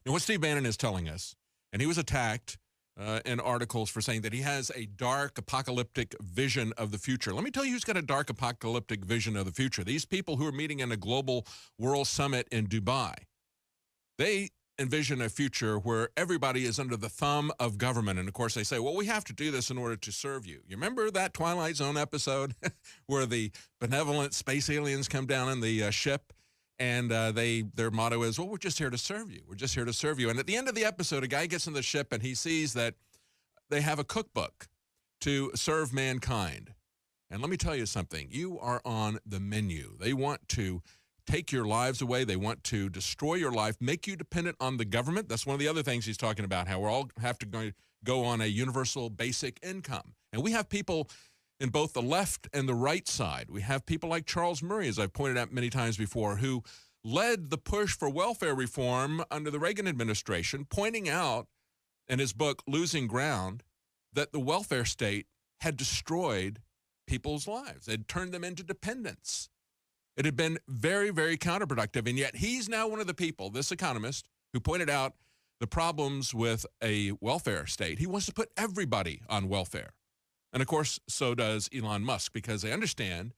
And what Steve Bannon is telling us, and he was attacked in articles for saying that he has a dark apocalyptic vision of the future. Let me tell you who's got a dark apocalyptic vision of the future. These people who are meeting in a global world summit in Dubai, they envision a future where everybody is under the thumb of government. And of course they say, well, we have to do this in order to serve you. You remember that Twilight Zone episode where the benevolent space aliens come down in the ship and their motto is, well, we're just here to serve you. We're just here to serve you. And at the end of the episode, a guy gets in the ship and he sees that they have a cookbook to serve mankind. And let me tell you something. You are on the menu. They want to take your lives away. They want to destroy your life, make you dependent on the government. That's one of the other things he's talking about, how we all have to go on a universal basic income. And we have people in both the left and the right side. We have people like Charles Murray, as I've pointed out many times before, who led the push for welfare reform under the Reagan administration, pointing out in his book, Losing Ground, that the welfare state had destroyed people's lives. It had turned them into dependents. It had been very, very counterproductive, and yet he's now one of the people, this economist, who pointed out the problems with a welfare state. He wants to put everybody on welfare. And, of course, so does Elon Musk, because they understand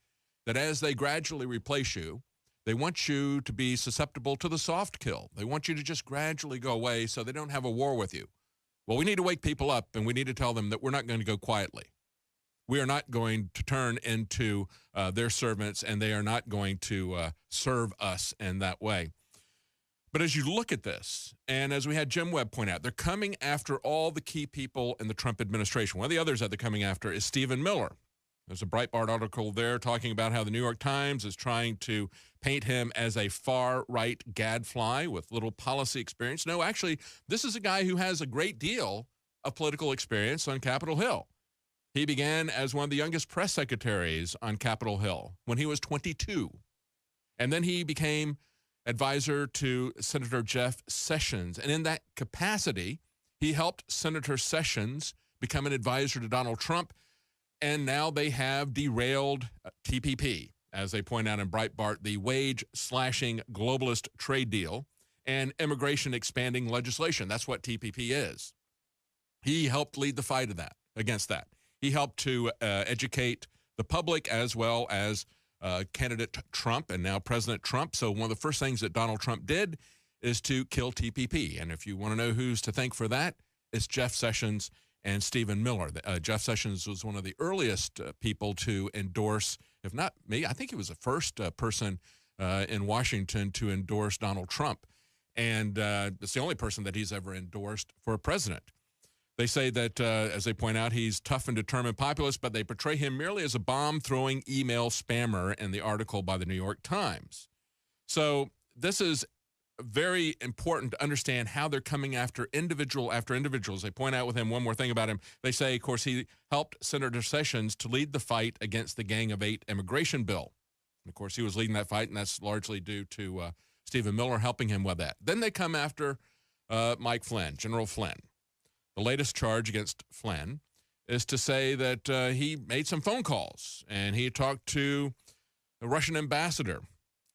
that as they gradually replace you, they want you to be susceptible to the soft kill. They want you to just gradually go away so they don't have a war with you. Well, we need to wake people up, and we need to tell them that we're not going to go quietly. We are not going to turn into their servants, and they are not going to serve us in that way. But as you look at this, and as we had Jim Webb point out, they're coming after all the key people in the Trump administration. One of the others that they're coming after is Stephen Miller. There's a Breitbart article there talking about how the New York Times is trying to paint him as a far-right gadfly with little policy experience. No, actually, this is a guy who has a great deal of political experience on Capitol Hill. He began as one of the youngest press secretaries on Capitol Hill when he was 22. And then he became advisor to Senator Jeff Sessions. And in that capacity, he helped Senator Sessions become an advisor to Donald Trump. And now they have derailed TPP, as they point out in Breitbart, the wage-slashing globalist trade deal and immigration expanding legislation. That's what TPP is. He helped lead the fight of that, against that. He helped to educate the public as well as candidate Trump and now President Trump. So one of the first things that Donald Trump did is to kill TPP. And if you want to know who's to thank for that, it's Jeff Sessions and Stephen Miller. Jeff Sessions was one of the earliest people to endorse, if not me, I think he was the first person in Washington to endorse Donald Trump. And it's the only person that he's ever endorsed for a president. They say that, as they point out, he's tough and determined populist, but they portray him merely as a bomb-throwing email spammer in the article by the New York Times. So this is very important to understand how they're coming after individual after individuals. They point out with him one more thing about him. They say, of course, he helped Senator Sessions to lead the fight against the Gang of Eight immigration bill. And, of course, he was leading that fight, and that's largely due to Stephen Miller helping him with that. Then they come after Mike Flynn, General Flynn. The latest charge against Flynn is to say that he made some phone calls and he talked to the Russian ambassador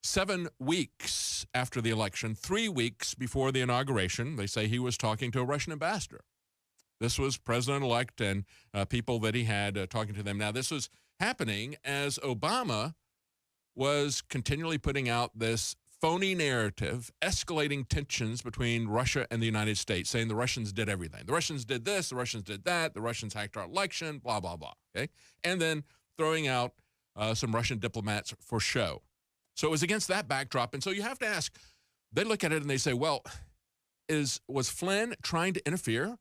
7 weeks after the election, 3 weeks before the inauguration. They say he was talking to a Russian ambassador. This was President-elect and people that he had talking to them. Now, this was happening as Obama was continually putting out this phony narrative, escalating tensions between Russia and the United States, saying the Russians did everything. The Russians did this, the Russians did that, the Russians hacked our election, blah, blah, blah, okay? And then throwing out some Russian diplomats for show. So it was against that backdrop. And so you have to ask, they look at it and they say, well, was Flynn trying to interfere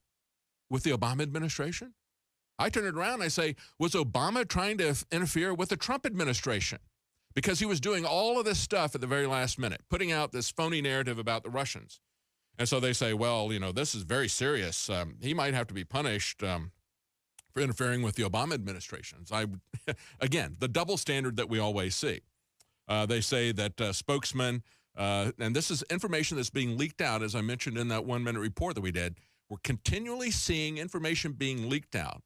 with the Obama administration? I turn it around and I say, was Obama trying to interfere with the Trump administration? Because he was doing all of this stuff at the very last minute, putting out this phony narrative about the Russians. And so they say, well, you know, this is very serious. He might have to be punished for interfering with the Obama administration. Again, the double standard that we always see. They say that spokesman, and this is information that's being leaked out, as I mentioned in that 1-minute report that we did. We're continually seeing information being leaked out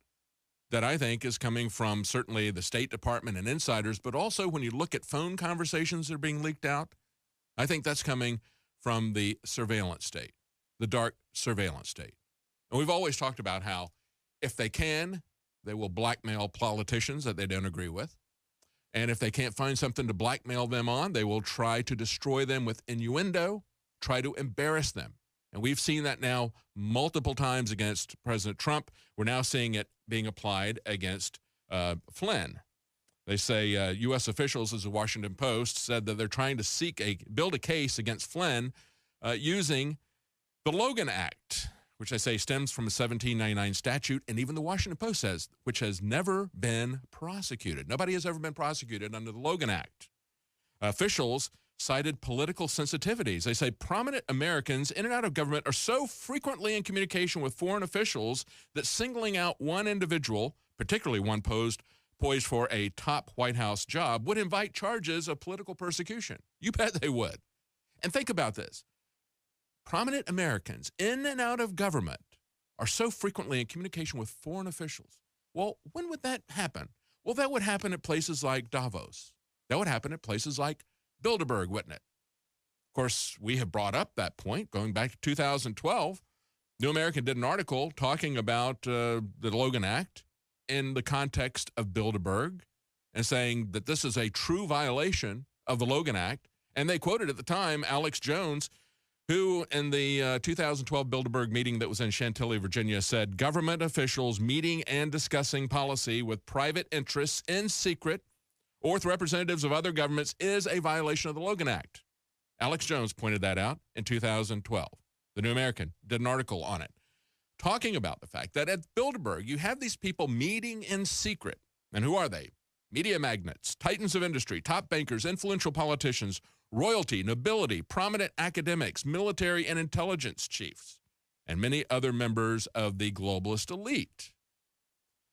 that I think is coming from certainly the State Department and insiders, but also when you look at phone conversations that are being leaked out, I think that's coming from the surveillance state. the dark surveillance state. And we've always talked about how if they can, they will blackmail politicians that they don't agree with. And if they can't find something to blackmail them on, they will try to destroy them with innuendo, try to embarrass them. And we've seen that now multiple times against President Trump. We're now seeing it being applied against Flynn. They say U.S. officials, as the Washington Post, said that they're trying to build a case against Flynn using the Logan Act, which they say stems from a 1799 statute, and even the Washington Post says, which has never been prosecuted. Nobody has ever been prosecuted under the Logan Act. Officials cited political sensitivities. They say prominent Americans in and out of government are so frequently in communication with foreign officials that singling out one individual, particularly one poised for a top White House job, would invite charges of political persecution. You bet they would. And think about this. Prominent Americans in and out of government are so frequently in communication with foreign officials. Well, when would that happen? Well, that would happen at places like Davos. That would happen at places like Bilderberg, wouldn't it? Of course, we have brought up that point going back to 2012. New American did an article talking about the Logan Act in the context of Bilderberg and saying that this is a true violation of the Logan Act. And they quoted at the time Alex Jones, who in the 2012 Bilderberg meeting that was in Chantilly, Virginia, said government officials meeting and discussing policy with private interests in secret or with representatives of other governments is a violation of the Logan Act. Alex Jones pointed that out in 2012. The New American did an article on it, talking about the fact that at Bilderberg, you have these people meeting in secret. And who are they? Media magnates, titans of industry, top bankers, influential politicians, royalty, nobility, prominent academics, military and intelligence chiefs, and many other members of the globalist elite.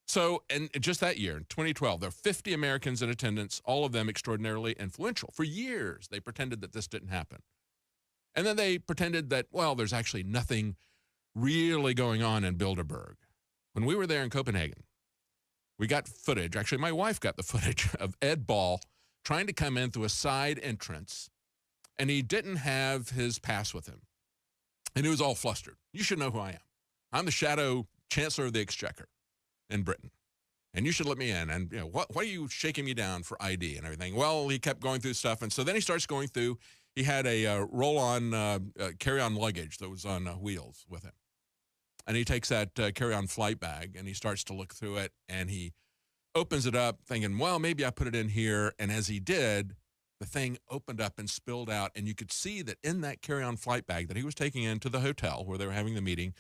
So, and just that year, in 2012, there are 50 Americans in attendance, all of them extraordinarily influential. For years, they pretended that this didn't happen. And then they pretended that, well, there's actually nothing really going on in Bilderberg. When we were there in Copenhagen, we got footage. Actually, my wife got the footage of Ed Ball trying to come in through a side entrance, and he didn't have his pass with him. And he was all flustered. You should know who I am. I'm the shadow chancellor of the exchequer in Britain, and you should let me in. And, you know, what are you shaking me down for ID and everything? Well, he kept going through stuff, and so then he starts going through. He had a roll-on, carry-on luggage that was on wheels with him. And he takes that carry-on flight bag, and he starts to look through it, and he opens it up thinking, well, maybe I put it in here. And as he did, the thing opened up and spilled out, and you could see that in that carry-on flight bag that he was taking into the hotel where they were having the meeting,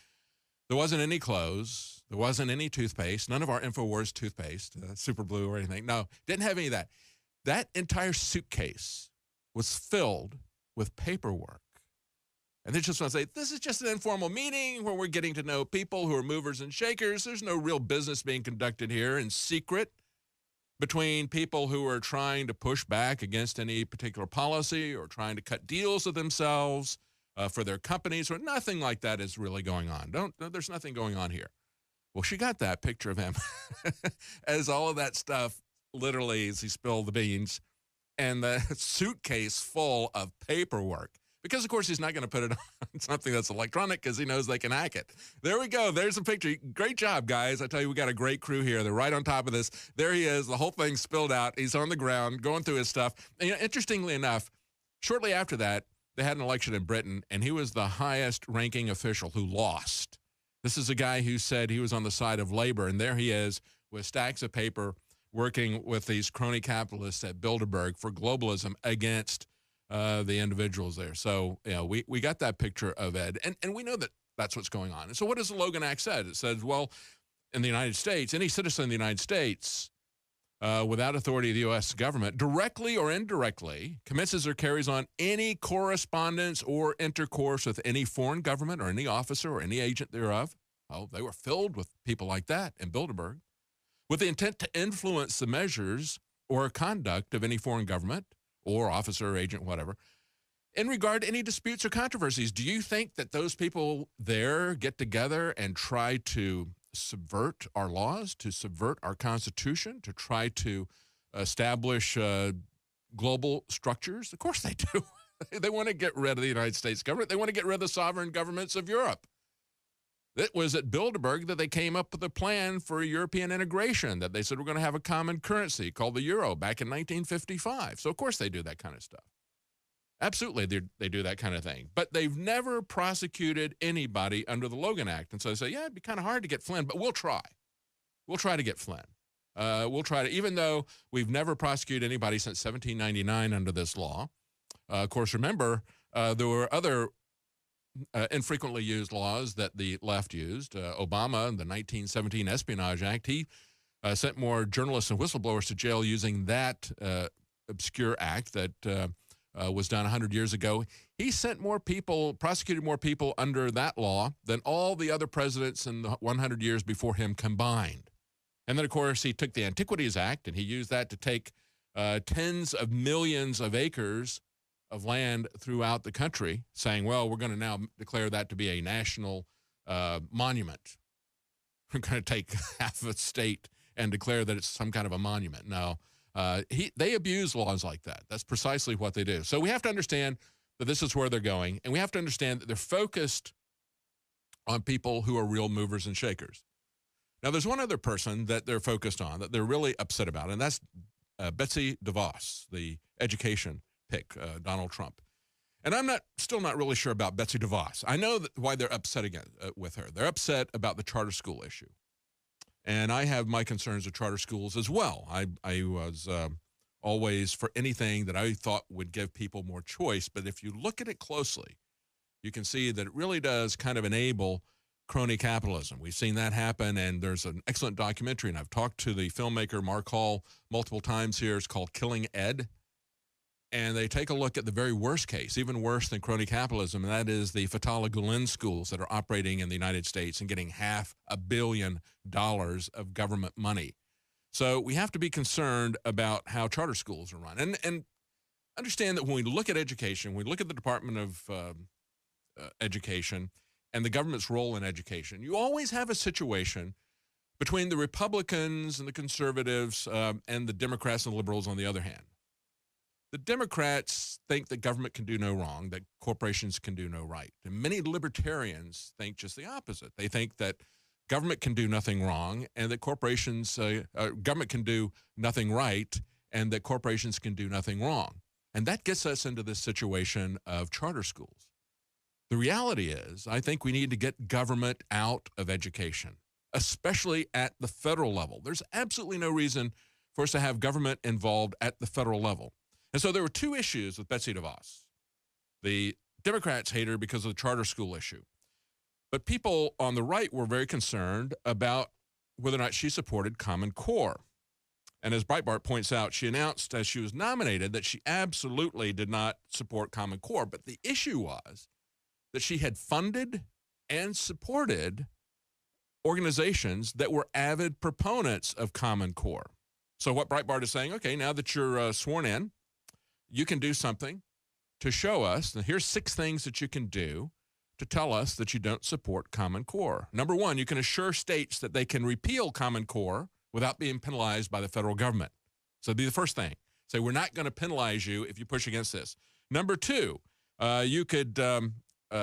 there wasn't any clothes, there wasn't any toothpaste, none of our Infowars toothpaste, Super Blue or anything. No, didn't have any of that. That entire suitcase was filled with paperwork. And they just want to say, this is just an informal meeting where we're getting to know people who are movers and shakers. There's no real business being conducted here in secret between people who are trying to push back against any particular policy or trying to cut deals with themselves for their companies. Or nothing like that is really going on. There's nothing going on here. Well, she got that picture of him as all of that stuff, literally, as he spilled the beans, and the suitcase full of paperwork. Because, of course, he's not going to put it on something that's electronic because he knows they can hack it. There we go. There's a picture. Great job, guys. I tell you, we got a great crew here. They're right on top of this. There he is. The whole thing spilled out. He's on the ground going through his stuff. And, you know, interestingly enough, shortly after that, they had an election in Britain, and he was the highest-ranking official who lost. This is a guy who said he was on the side of labor, and there he is with stacks of paper working with these crony capitalists at Bilderberg for globalism against the individuals there. So, you know, we got that picture of Ed, and we know that that's what's going on. And so what does the Logan Act say? It says, well, in the United States, any citizen in the United States without authority of the U.S. government, directly or indirectly, commences or carries on any correspondence or intercourse with any foreign government or any officer or any agent thereof. Oh, they were filled with people like that in Bilderberg, with the intent to influence the measures or conduct of any foreign government or officer or agent, whatever, in regard to any disputes or controversies. Do you think that those people there get together and try to subvert our laws, to subvert our Constitution, to try to establish global structures? Of course they do. They want to get rid of the United States government. They want to get rid of the sovereign governments of Europe. It was at Bilderberg that they came up with a plan for European integration, that they said we're going to have a common currency called the euro back in 1955. So, of course, they do that kind of stuff. Absolutely, they do that kind of thing. But they've never prosecuted anybody under the Logan Act. And so they say, yeah, it'd be kind of hard to get Flynn, but we'll try. We'll try to get Flynn. We'll try to, even though we've never prosecuted anybody since 1799 under this law. Of course, remember, there were other infrequently used laws that the left used. Obama, the 1917 Espionage Act, he sent more journalists and whistleblowers to jail using that obscure act that was done 100 years ago. He sent more people, prosecuted more people under that law than all the other presidents in the 100 years before him combined. And then, of course, he took the Antiquities Act, and he used that to take tens of millions of acres of land throughout the country, saying, well, we're going to now declare that to be a national monument. We're going to take half of a state and declare that it's some kind of a monument. No, they abuse laws like that. That's precisely what they do. So we have to understand that this is where they're going, and we have to understand that they're focused on people who are real movers and shakers. Now, there's one other person that they're focused on, that they're really upset about, and that's Betsy DeVos, the education pick, Donald Trump. And I'm still not really sure about Betsy DeVos. I know why they're upset again with her. They're upset about the charter school issue. And I have my concerns with charter schools as well. I was always for anything that I thought would give people more choice. But if you look at it closely, you can see that it really does kind of enable crony capitalism. We've seen that happen, and there's an excellent documentary, and I've talked to the filmmaker Mark Hall multiple times here. It's called Killing Ed. And they take a look at the very worst case, even worse than crony capitalism, and that is the Fatah Gulen schools that are operating in the United States and getting $500 million of government money. So we have to be concerned about how charter schools are run. And understand that when we look at education, we look at the Department of Education and the government's role in education, you always have a situation between the Republicans and the conservatives and the Democrats and liberals on the other hand. The Democrats think that government can do no wrong, that corporations can do no right. And many libertarians think just the opposite. They think that government can do nothing wrong and that government can do nothing right and that corporations can do nothing wrong. And that gets us into this situation of charter schools. The reality is, I think we need to get government out of education, especially at the federal level. There's absolutely no reason for us to have government involved at the federal level. And so there were two issues with Betsy DeVos. The Democrats hate her because of the charter school issue. But people on the right were very concerned about whether or not she supported Common Core. And as Breitbart points out, she announced as she was nominated that she absolutely did not support Common Core. But the issue was that she had funded and supported organizations that were avid proponents of Common Core. So what Breitbart is saying, okay, now that you're sworn in, you can do something to show us, and here's 6 things that you can do to tell us that you don't support Common Core. Number 1, you can assure states that they can repeal Common Core without being penalized by the federal government. So that'd be the first thing. Say, we're not going to penalize you if you push against this. Number 2, you could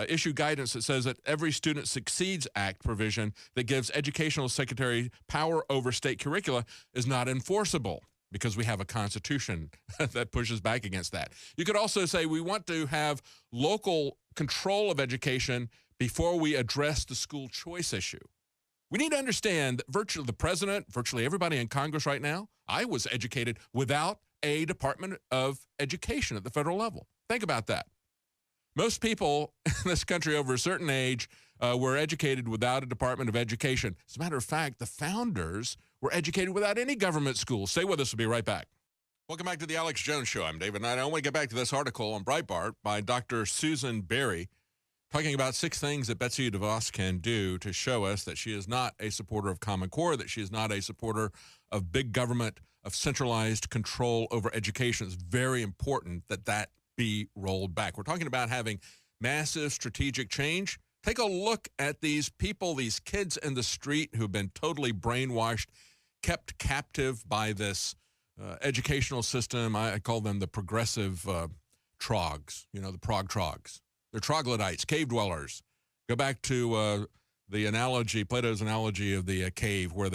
issue guidance that says that every Student Succeeds Act provision that gives educational secretary power over state curricula is not enforceable, because we have a constitution that pushes back against that. You could also say we want to have local control of education before we address the school choice issue. We need to understand that virtually the president, virtually everybody in Congress right now, I was educated without a Department of Education at the federal level. Think about that. Most people in this country over a certain age were educated without a Department of Education. As a matter of fact, the founders were educated without any government schools. Stay with us. We'll be right back. Welcome back to the Alex Jones Show. I'm David Knight. I want to get back to this article on Breitbart by Dr. Susan Berry, talking about 6 things that Betsy DeVos can do to show us that she is not a supporter of Common Core, that she is not a supporter of big government, of centralized control over education. It's very important that that be rolled back. We're talking about having massive strategic change. Take a look at these people, these kids in the street who've been totally brainwashed, kept captive by this educational system. I call them the progressive trogs, the prog trogs. They're troglodytes, cave dwellers. Go back to the analogy, Plato's analogy of the cave, where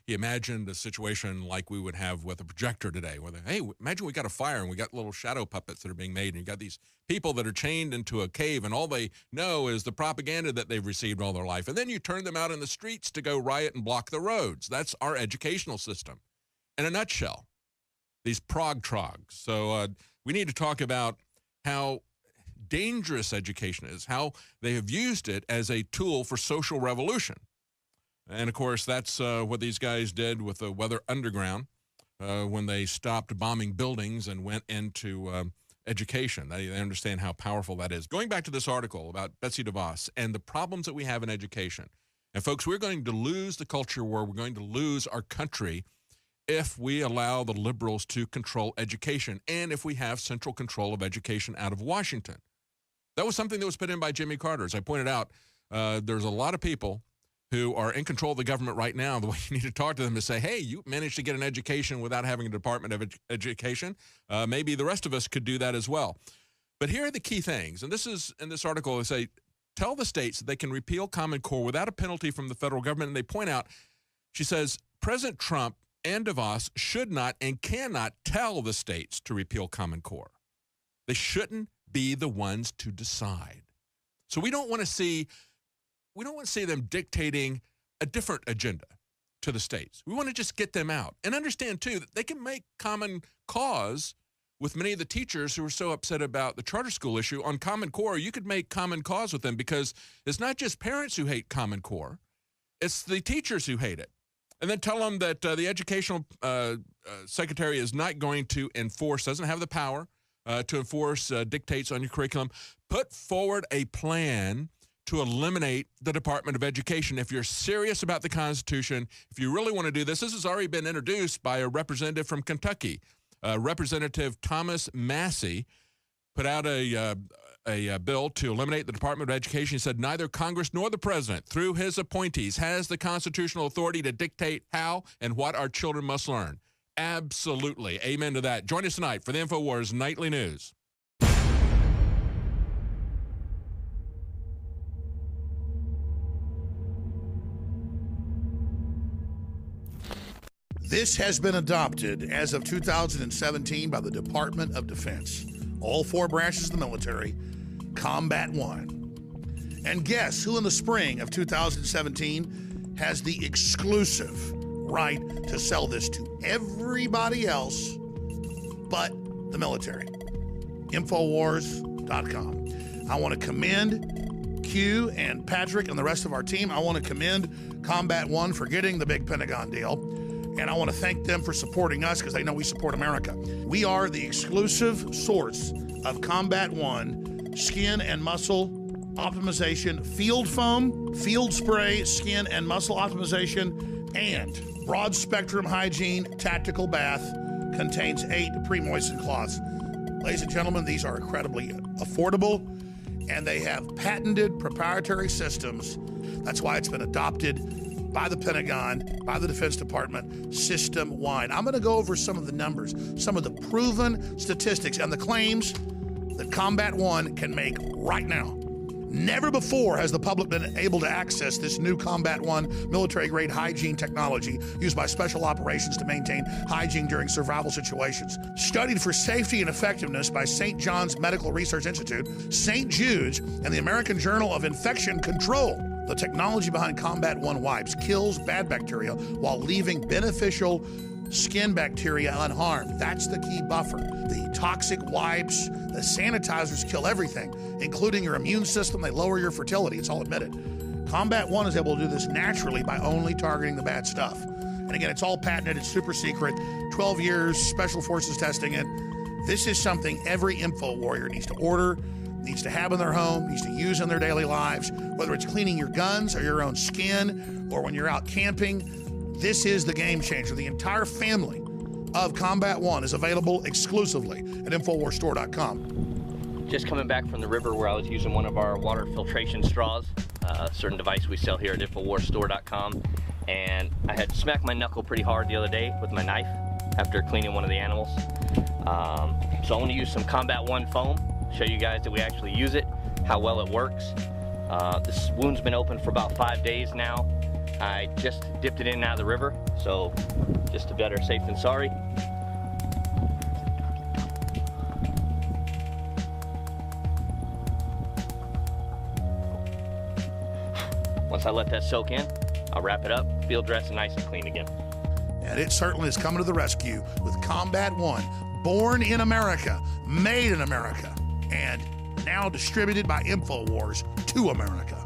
he imagined a situation like we would have with a projector today, where hey, imagine we got a fire and we got little shadow puppets that are being made, and you got these people that are chained into a cave, and all they know is the propaganda that they've received all their life. And then you turn them out in the streets to go riot and block the roads. That's our educational system in a nutshell, these prog trogs. So we need to talk about how dangerous education is, how they have used it as a tool for social revolution. And, of course, that's what these guys did with the Weather Underground when they stopped bombing buildings and went into education. They understand how powerful that is. Going back to this article about Betsy DeVos and the problems that we have in education. And, folks, we're going to lose the culture war. We're going to lose our country if we allow the liberals to control education and if we have central control of education out of Washington. That was something that was put in by Jimmy Carter. As I pointed out, there's a lot of people who are in control of the government right now. The way you need to talk to them is say, hey, you managed to get an education without having a Department of Education. Maybe the rest of us could do that as well. But here are the key things. And this is in this article, they say, tell the states that they can repeal Common Core without a penalty from the federal government. And they point out, she says, President Trump and DeVos should not and cannot tell the states to repeal Common Core. They shouldn't be the ones to decide. So we don't want to see them dictating a different agenda to the states. We want to just get them out and understand, too, that they can make common cause with many of the teachers who are so upset about the charter school issue. On Common Core, you could make common cause with them because it's not just parents who hate Common Core. It's the teachers who hate it. And then tell them that the educational secretary is not going to enforce, doesn't have the power to enforce dictates on your curriculum. Put forward a plan to eliminate the Department of Education. If you're serious about the Constitution, if you really want to do this, this has already been introduced by a representative from Kentucky. Representative Thomas Massey put out a bill to eliminate the Department of Education. He said neither Congress nor the president, through his appointees, has the constitutional authority to dictate how and what our children must learn. Absolutely. Amen to that. Join us tonight for the Infowars Nightly News. This has been adopted as of 2017 by the Department of Defense. All four branches of the military, Combat One. And guess who in the spring of 2017 has the exclusive right to sell this to everybody else but the military? Infowars.com. I want to commend Q and Patrick and the rest of our team. I want to commend Combat One for getting the big Pentagon deal. And I want to thank them for supporting us because they know we support America. We are the exclusive source of Combat One skin and muscle optimization, field foam, field spray, skin and muscle optimization, and broad spectrum hygiene tactical bath. Contains 8 pre-moistened cloths. Ladies and gentlemen, these are incredibly affordable, and they have patented proprietary systems. That's why it's been adopted by the Pentagon, by the Defense Department, system-wide. I'm going to go over some of the numbers, some of the proven statistics, and the claims that Combat One can make right now. Never before has the public been able to access this new Combat One military-grade hygiene technology used by special operations to maintain hygiene during survival situations. Studied for safety and effectiveness by St. John's Medical Research Institute, St. Jude's, and the American Journal of Infection Control. The technology behind Combat One wipes kills bad bacteria while leaving beneficial skin bacteria unharmed. That's the key buffer. The toxic wipes, the sanitizers kill everything, including your immune system. They lower your fertility. It's all admitted. Combat One is able to do this naturally by only targeting the bad stuff. And again, it's all patented. It's super secret. 12 years, Special Forces testing it. This is something every info warrior needs to order, needs to have in their home, needs to use in their daily lives, whether it's cleaning your guns or your own skin or when you're out camping. This is the game changer. The entire family of Combat One is available exclusively at InfoWarsStore.com. Just coming back from the river where I was using one of our water filtration straws, a certain device we sell here at InfoWarsStore.com, and I had smacked my knuckle pretty hard the other day with my knife, after cleaning one of the animals. So I want to use some Combat One foam, show you guys that we actually use it, how well it works. This wound's been open for about 5 days now. I just dipped it in and out of the river, so just to better safe than sorry. Once I let that soak in, I'll wrap it up, field dress it nice and clean again. And it certainly is coming to the rescue with Combat One, born in America, made in America, and now distributed by Infowars to America.